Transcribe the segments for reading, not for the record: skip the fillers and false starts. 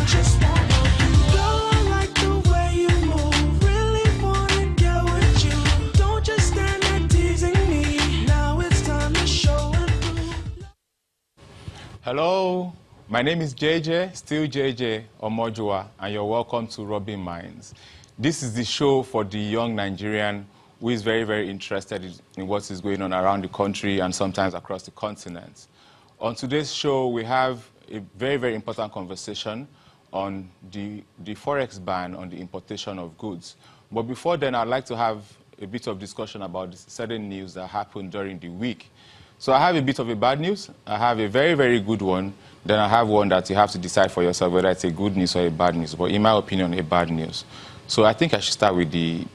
I just wanna you. Girl, I like the way you move. Really wanna get with you. Don't just stand there teasing me. Now it's time to show and prove. Hello, my name is JJ, still JJ Omojua, and you're welcome to Rubbing Minds. This is the show for the young Nigerian who is very, very interested in what is going on around the country and sometimes across the continent. On today's show, we have a very, very important conversation on the Forex ban on the importation of goods. But before then, I'd like to have a bit of discussion about certain news that happened during the week. So I have a bit of a bad news, I have a very, very good one, then I have one that you have to decide for yourself whether it's a good news or a bad news, but in my opinion, a bad news. So I think I should start with the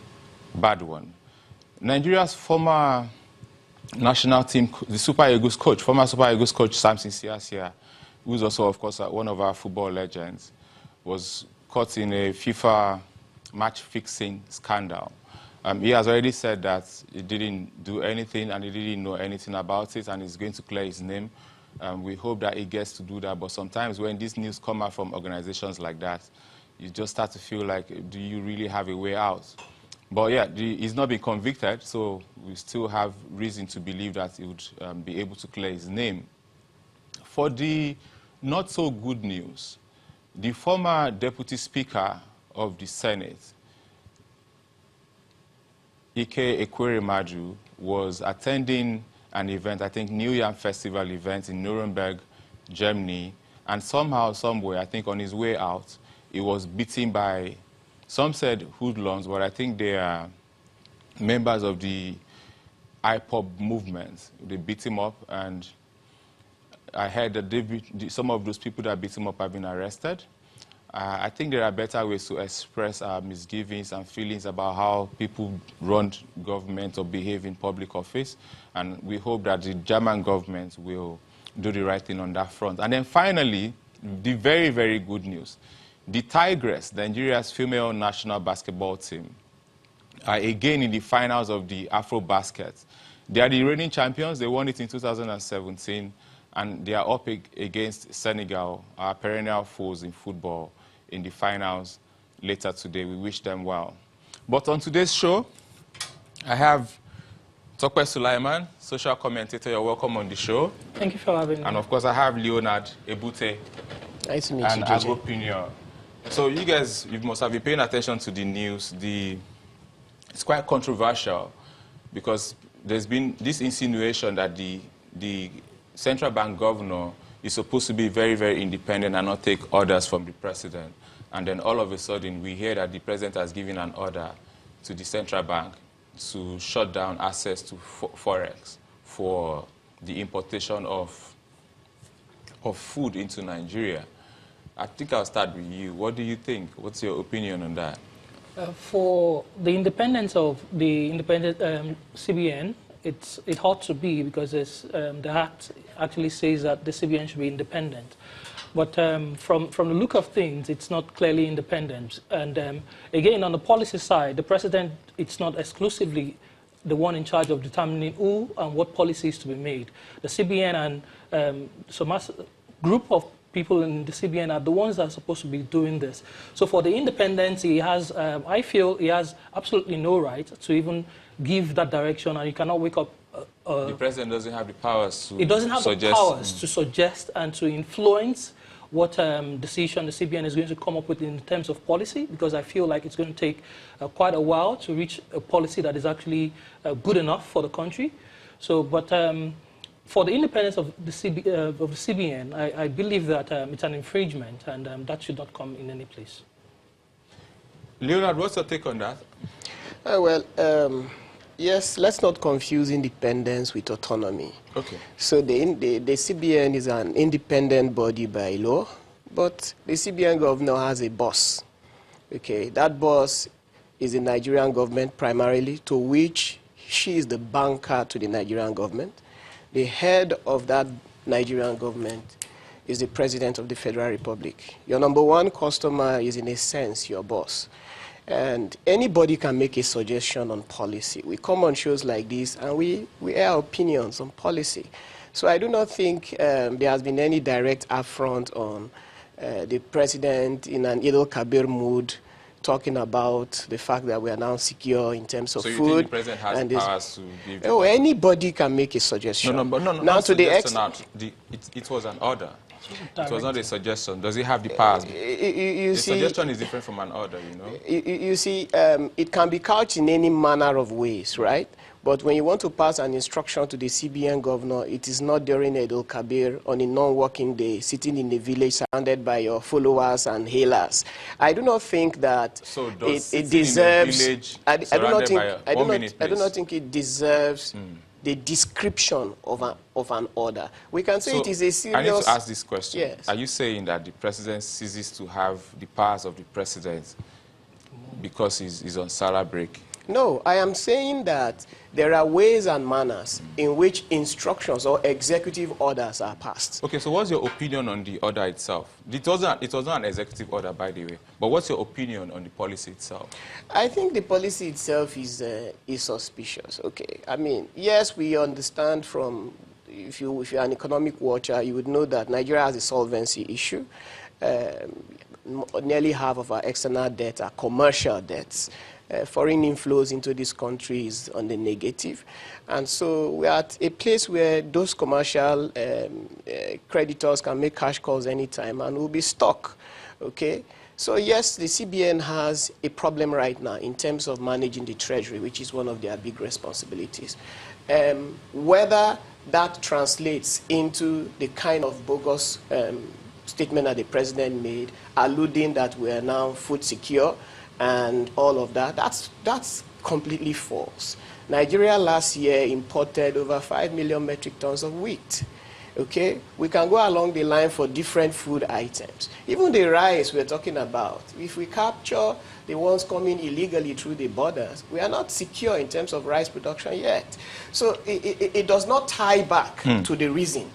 bad one. Nigeria's former national team, the Super Eagles coach, former Super Eagles coach Samson Siasia, who's also, of course, one of our football legends, was caught in a FIFA match-fixing scandal. He has already said that he didn't do anything and he didn't know anything about it and he's going to clear his name. We hope that he gets to do that, but sometimes when these news come out from organizations like that, you just start to feel like, do you really have a way out? But yeah, he's not been convicted, so we still have reason to believe that he would be able to clear his name. For the not so good news, the former Deputy Speaker of the Senate, Ike Ekweremadu, was attending an event, I think New Yam Festival event in Nuremberg, Germany, and somehow, somewhere, I think on his way out, he was beaten by, some said hoodlums, but I think they are members of the IPOB movement. They beat him up, and I heard that some of those people that beat him up have been arrested. I think there are better ways to express our misgivings and feelings about how people run government or behave in public office, and we hope that the German government will do the right thing on that front. And then finally, the very, very good news. The Tigress, Nigeria's female national basketball team, are again in the finals of the AfroBasket. They are the reigning champions. They won it in 2017, and they are up against Senegal, our perennial foes in football, in the finals later today. We wish them well. But on today's show, I have Tokwe Sulaiman, social commentator. You're welcome on the show. Thank you for having me. And of course, I have Leonard Ebute, nice to meet and you, JJ. Agripreneur. So you guys, you must have been paying attention to the news. It's quite controversial because there's been this insinuation that the central bank governor is supposed to be very, very independent and not take orders from the president. And then all of a sudden, we hear that the president has given an order to the central bank to shut down access to Forex for the importation of food into Nigeria. I think I'll start with you. What do you think? What's your opinion on that? For the independence of the independent CBN, it ought to be because the Act actually says that the CBN should be independent. But from the look of things, it's not clearly independent. And again, on the policy side, the president, it's not exclusively the one in charge of determining who and what policies to be made. The CBN and some group of people in the CBN are the ones that are supposed to be doing this. So for the independence, he has, I feel he has absolutely no right to even give that direction, and you cannot wake up. The president doesn't have the powers to He doesn't have the powers to suggest and to influence what decision the CBN is going to come up with in terms of policy, because I feel like it's going to take quite a while to reach a policy that is actually good enough for the country. So, but for the independence of the CBN, I believe that it's an infringement, and that should not come in any place. Leonard, what's your take on that? Yes, let's not confuse independence with autonomy. Okay. So the CBN is an independent body by law, but the CBN governor has a boss. Okay, that boss is the Nigerian government primarily, to which she is the banker to the Nigerian government. The head of that Nigerian government is the President of the Federal Republic. Your number one customer is, in a sense, your boss. And anybody can make a suggestion on policy. We come on shows like this and we air opinions on policy. So I do not think there has been any direct affront on the president in an Idil Kabir mood, talking about the fact that we are now secure in terms of so you food. think the president has the powers to give the Oh, order? anybody can make a suggestion. No, but no, now not to the suggestion. It was an order. It was not a suggestion. Does he have the powers? You a see, suggestion is different from an order, you know? You see, it can be couched in any manner of ways, right? But when you want to pass an instruction to the CBN governor, it is not during Eid Kabir on a non-working day, sitting in the village surrounded by your followers and hailers. I do not think that so does it deserves. In a village I do not please. think it deserves the description of an order. We can say So it is a serious. I need to ask this question. Yes. Are you saying that the president ceases to have the powers of the president because he's on Salah break? No, I am saying that there are ways and manners in which instructions or executive orders are passed. Okay, so what's your opinion on the order itself? It was not an executive order, by the way, but what's your opinion on the policy itself? I think the policy itself is suspicious. Okay, I mean, yes, we understand from, if you're an economic watcher, you would know that Nigeria has a solvency issue. Nearly half of our external debt are commercial debts. Foreign inflows into this country is on the negative. And so we're at a place where those commercial creditors can make cash calls anytime and will be stuck, okay? So yes, the CBN has a problem right now in terms of managing the treasury, which is one of their big responsibilities. Whether that translates into the kind of bogus statement that the president made, alluding that we are now food secure, and all of that, that's completely false. Nigeria last year imported over 5 million metric tons of wheat. Okay, we can go along the line for different food items. Even the rice we're talking about, if we capture the ones coming illegally through the borders, we are not secure in terms of rice production yet. So it does not tie back to the reason.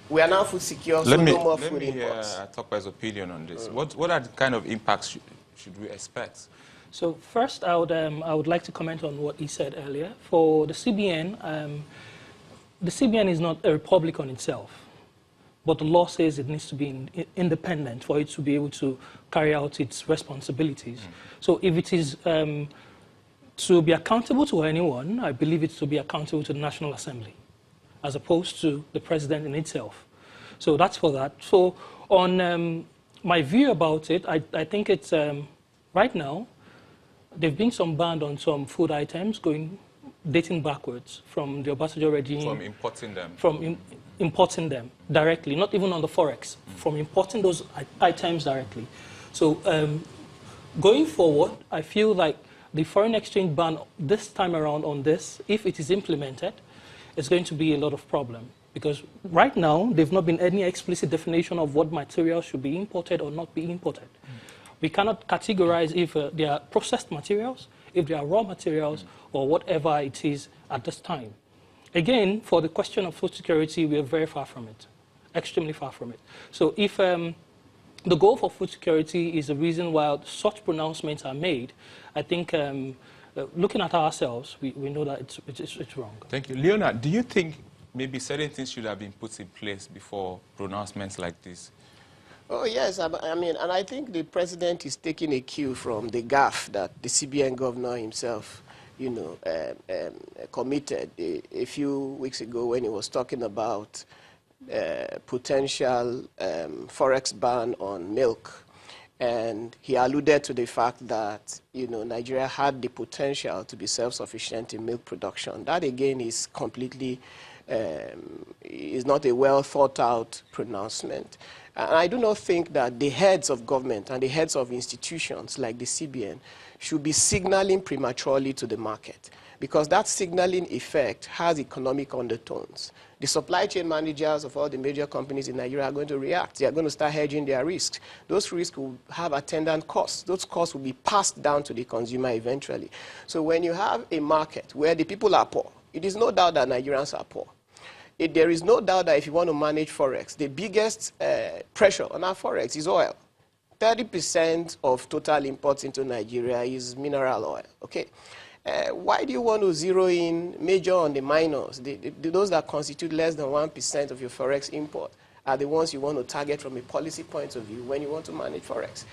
We are now food secure, so no more food imports. Let me talk about his opinion on this. What are the kind of impacts should we expect? So first, I would like to comment on what he said earlier. For the CBN is not a republic on itself, but the law says it needs to be independent for it to be able to carry out its responsibilities. So if it is to be accountable to anyone, I believe it's to be accountable to the National Assembly, as opposed to the president in itself. So that's for that. So on my view about it, I think it's right now, there've been some ban on some food items dating backwards from the Obasanjo regime. From importing them? From importing them directly, not even on the Forex, from importing those items directly. So going forward, I feel like the foreign exchange ban this time around on this, if it is implemented, is going to be a lot of problem. Because right now, there's not been any explicit definition of what materials should be imported or not be imported. We cannot categorize if they are processed materials, if they are raw materials, or whatever it is at this time. Again, for the question of food security, we are very far from it, extremely far from it. So if the goal for food security is the reason why such pronouncements are made, I think looking at ourselves, we know that it's wrong. Thank you. Leonard, do you think maybe certain things should have been put in place before pronouncements like this? Oh, yes. I mean, and I think the president is taking a cue from the gaffe that the CBN governor himself, you know, committed a few weeks ago when he was talking about potential Forex ban on milk. And he alluded to the fact that, you know, Nigeria had the potential to be self-sufficient in milk production. That, again, is completely, is not a well-thought-out pronouncement. And I do not think that the heads of government and the heads of institutions like the CBN should be signaling prematurely to the market, because that signaling effect has economic undertones. The supply chain managers of all the major companies in Nigeria are going to react. They are going to start hedging their risks. Those risks will have attendant costs. Those costs will be passed down to the consumer eventually. So when you have a market where the people are poor, it is no doubt that Nigerians are poor. There is no doubt that if you want to manage Forex, the biggest pressure on our Forex is oil. 30% of total imports into Nigeria is mineral oil, okay? Why do you want to zero in major on the minors, those that constitute less than 1% of your Forex import? are the ones you want to target from a policy point of view when you want to manage Forex.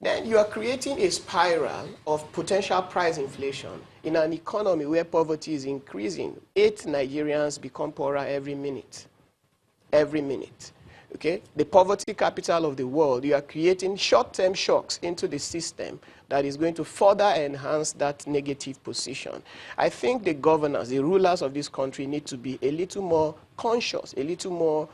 Then you are creating a spiral of potential price inflation in an economy where poverty is increasing. 8 Nigerians become poorer every minute. Every minute. Okay? The poverty capital of the world, you are creating short-term shocks into the system that is going to further enhance that negative position. I think the governors, the rulers of this country need to be a little more conscious, a little more.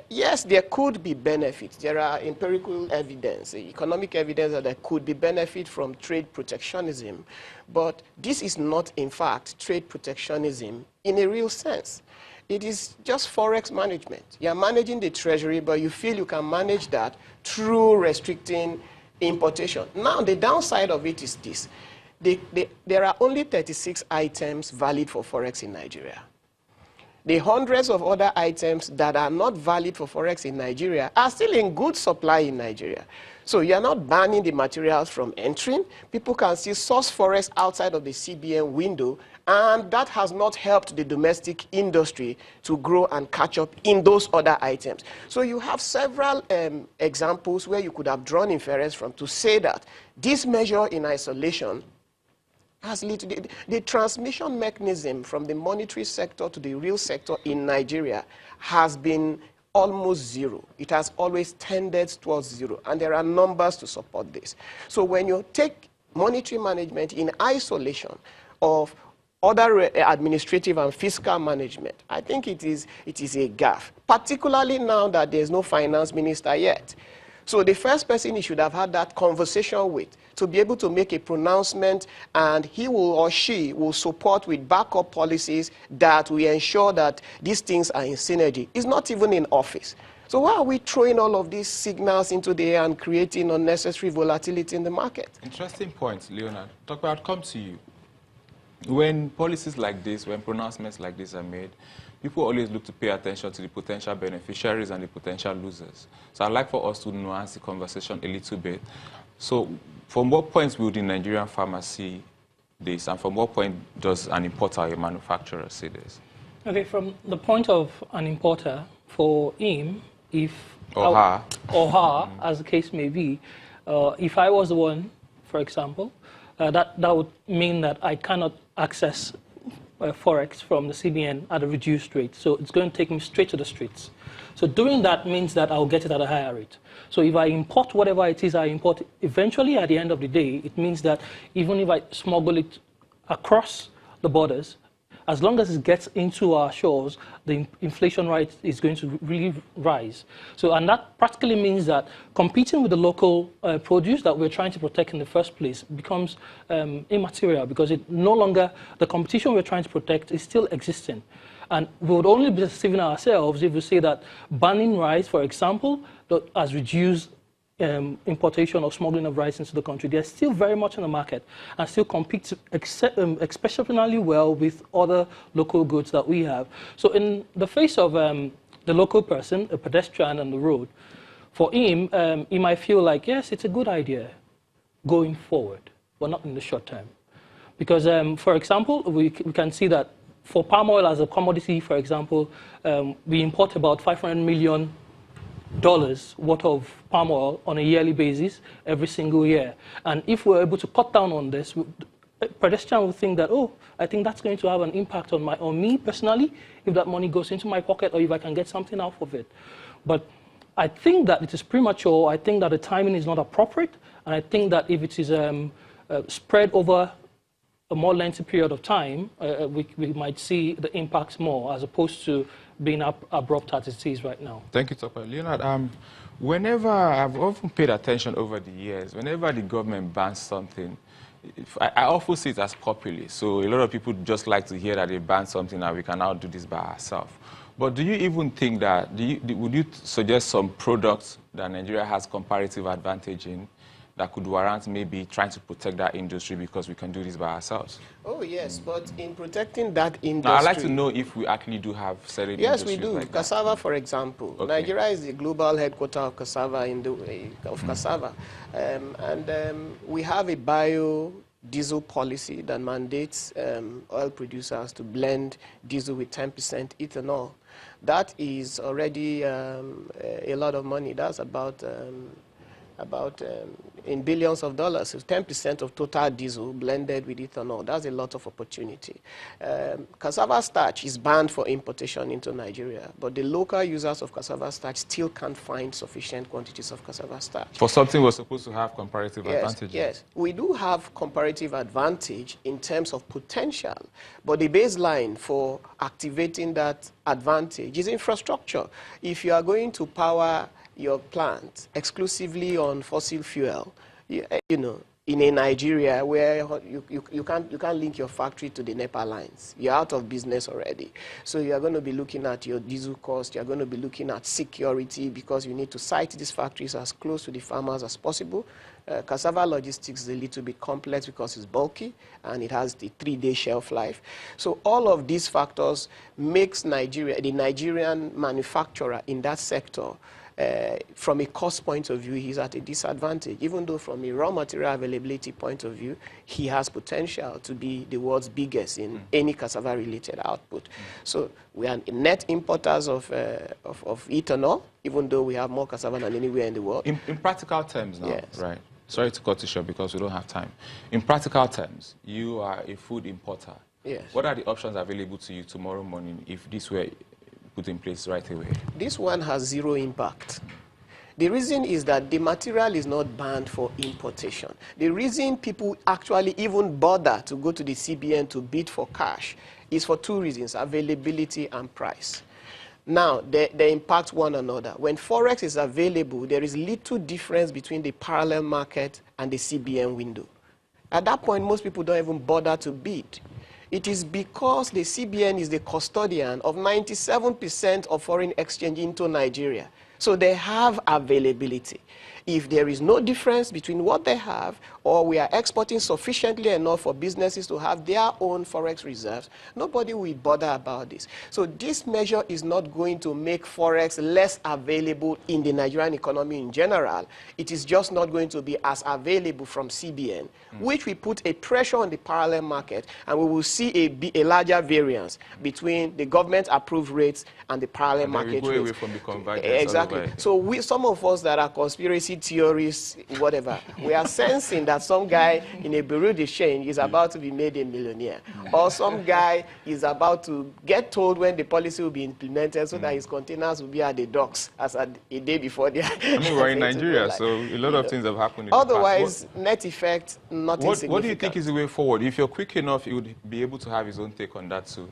Yes, there could be benefits. There are empirical evidence, economic evidence that there could be benefit from trade protectionism. But this is not, in fact, trade protectionism in a real sense. It is just Forex management. You are managing the treasury, but you feel you can manage that through restricting importation. Now, the downside of it is this. There are only 36 items valid for Forex in Nigeria. The hundreds of other items that are not valid for Forex in Nigeria are still in good supply in Nigeria. So you are not banning the materials from entering. People can still source Forex outside of the CBN window, and that has not helped the domestic industry to grow and catch up in those other items. So you have several examples where you could have drawn inference from to say that this measure in isolation has led to the transmission mechanism from the monetary sector to the real sector in Nigeria has been almost zero. It has always tended towards zero, and there are numbers to support this. So when you take monetary management in isolation of other administrative and fiscal management, I think it is a gaffe, particularly now that there's no finance minister yet. So the first person he should have had that conversation with to be able to make a pronouncement, and he will or she will support with backup policies that will ensure that these things are in synergy, is not even in office. So why are we throwing all of these signals into the air and creating unnecessary volatility in the market? Interesting point, Leonard. Talk about come to you. When policies like this, when pronouncements like this are made, people always look to pay attention to the potential beneficiaries and the potential losers. So I'd like for us to nuance the conversation a little bit. So from what points will the Nigerian farmer see this, and from what point does an importer or a manufacturer see this? Okay, from the point of an importer, for him, if or her, as the case may be, if I was the one, for example, that would mean that I cannot access Forex from the CBN at a reduced rate. So it's going to take me straight to the streets. So doing that means that I'll get it at a higher rate. So if I import whatever it is I import, eventually at the end of the day, it means that even if I smuggle it across the borders, as long as it gets into our shores, the inflation rate is going to really rise. So, and that practically means that competing with the local produce that we're trying to protect in the first place becomes immaterial, because it no longer, the competition we're trying to protect is still existing. And we would only be deceiving ourselves if we say that banning rice, for example, has reduced importation or smuggling of rice into the country. They're still very much in the market and still compete exceptionally well with other local goods that we have. So in the face of the local person, a pedestrian on the road, for him, he might feel like, yes, it's a good idea going forward, but not in the short term. Because, for example, we can see that for palm oil as a commodity, for example, we import about $500 million worth of palm oil on a yearly basis every single year. And if we're able to cut down on this, a pedestrian will think that, oh, I think that's going to have an impact on me personally, if that money goes into my pocket or if I can get something out of it. But I think that it is premature. I think that the timing is not appropriate. And I think that if it is spread over a more lengthy period of time, we might see the impacts more, as opposed to being abrupt as it is right now. Thank you, Topper. Leonard, whenever I've often paid attention over the years, whenever the government bans something, I often see it as populist. So a lot of people just like to hear that they banned something and we can now do this by ourselves. But do you even think that, would you suggest some products that Nigeria has comparative advantage in that could warrant maybe trying to protect that industry because we can do this by ourselves? Oh, yes, but in protecting that industry... Now, I'd like to know if we actually do have certain Yes, we industries do. like Cassava, for example. Okay. Nigeria is the global headquarter of cassava, cassava. We have a biodiesel policy that mandates oil producers to blend diesel with 10% ethanol. That is already a lot of money. That's about in billions of dollars. So 10% of total diesel blended with ethanol. That's a lot of opportunity. Cassava starch is banned for importation into Nigeria, but the local users of cassava starch still can't find sufficient quantities of cassava starch. For something we're supposed to have comparative advantages. Yes, we do have comparative advantage in terms of potential, but the baseline for activating that advantage is infrastructure. If you are going to power your plant exclusively on fossil fuel, you know, in a Nigeria where you can't link your factory to the NEPA lines. You're out of business already. So you're going to be looking at your diesel cost. You're going to be looking at security because you need to site these factories as close to the farmers as possible. Cassava logistics is a little bit complex because it's bulky and it has the 3-day shelf life. So all of these factors makes Nigeria, the Nigerian manufacturer in that sector, from a cost point of view, he's at a disadvantage, even though from a raw material availability point of view, he has potential to be the world's biggest in any cassava-related output. So we are net importers of ethanol, even though we have more cassava than anywhere in the world. In practical terms now, yes. Right? Sorry to cut you short because we don't have time. In practical terms, you are a food importer. Yes. What are the options available to you tomorrow morning if this were put in place right away? This one has zero impact. The reason is that the material is not banned for importation. The reason people actually even bother to go to the CBN to bid for cash is for 2 reasons: availability and price. Now, they impact one another. When Forex is available, there is little difference between the parallel market and the CBN window. At that point, most people don't even bother to bid. It is because the CBN is the custodian of 97% of foreign exchange into Nigeria. So they have availability. If there is no difference between what they have, or we are exporting sufficiently enough for businesses to have their own Forex reserves, nobody will bother about this. So this measure is not going to make Forex less available in the Nigerian economy in general. It is just not going to be as available from CBN, which will put a pressure on the parallel market, and we will see a larger variance between the government-approved rates and the parallel market rates. We go away from the convergence. Exactly. So some of us that are conspiracy theorists, whatever, we are sensing that some guy in a bureau de change is about to be made a millionaire, or some guy is about to get told when the policy will be implemented so that his containers will be at the docks as a day before they I mean, we're in Nigeria, so a lot of things have happened in otherwise, the past. net effect, nothing significant. What do you think is the way forward? If you're quick enough, you would be able to have his own take on that too.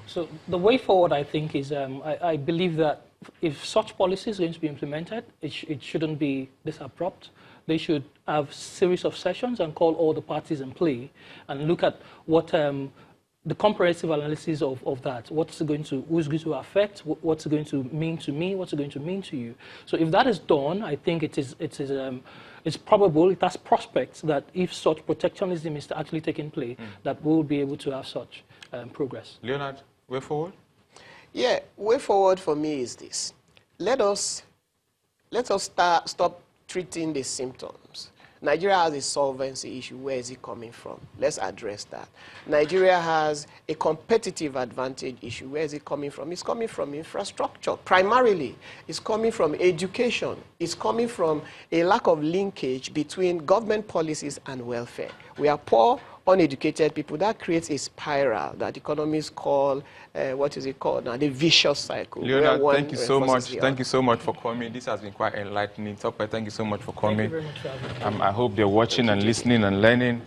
So the way forward, I think, is I believe that if such policy is going to be implemented, it shouldn't be this abrupt. They should have a series of sessions and call all the parties in play and look at what the comparative analysis of that. Who's it going to affect? What's it going to mean to me? What's it going to mean to you? So if that is done, I think it's probable, it has prospects that if such protectionism is actually taking place, that we'll be able to have such progress. Leonard, way forward? Yeah, way forward for me is this. Let us stop treating the symptoms. Nigeria has a solvency issue. Where is it coming from? Let's address that. Nigeria has a competitive advantage issue. Where is it coming from? It's coming from infrastructure. Primarily, it's coming from education. It's coming from a lack of linkage between government policies and welfare. We are poor, uneducated people. That creates a spiral that economists call, what is it called now? The vicious cycle. Leonard, thank you so much. Thank you so much for coming. This has been quite enlightening. Thank you so much for coming. Thank you very much for having me. I hope they're watching and listening and learning.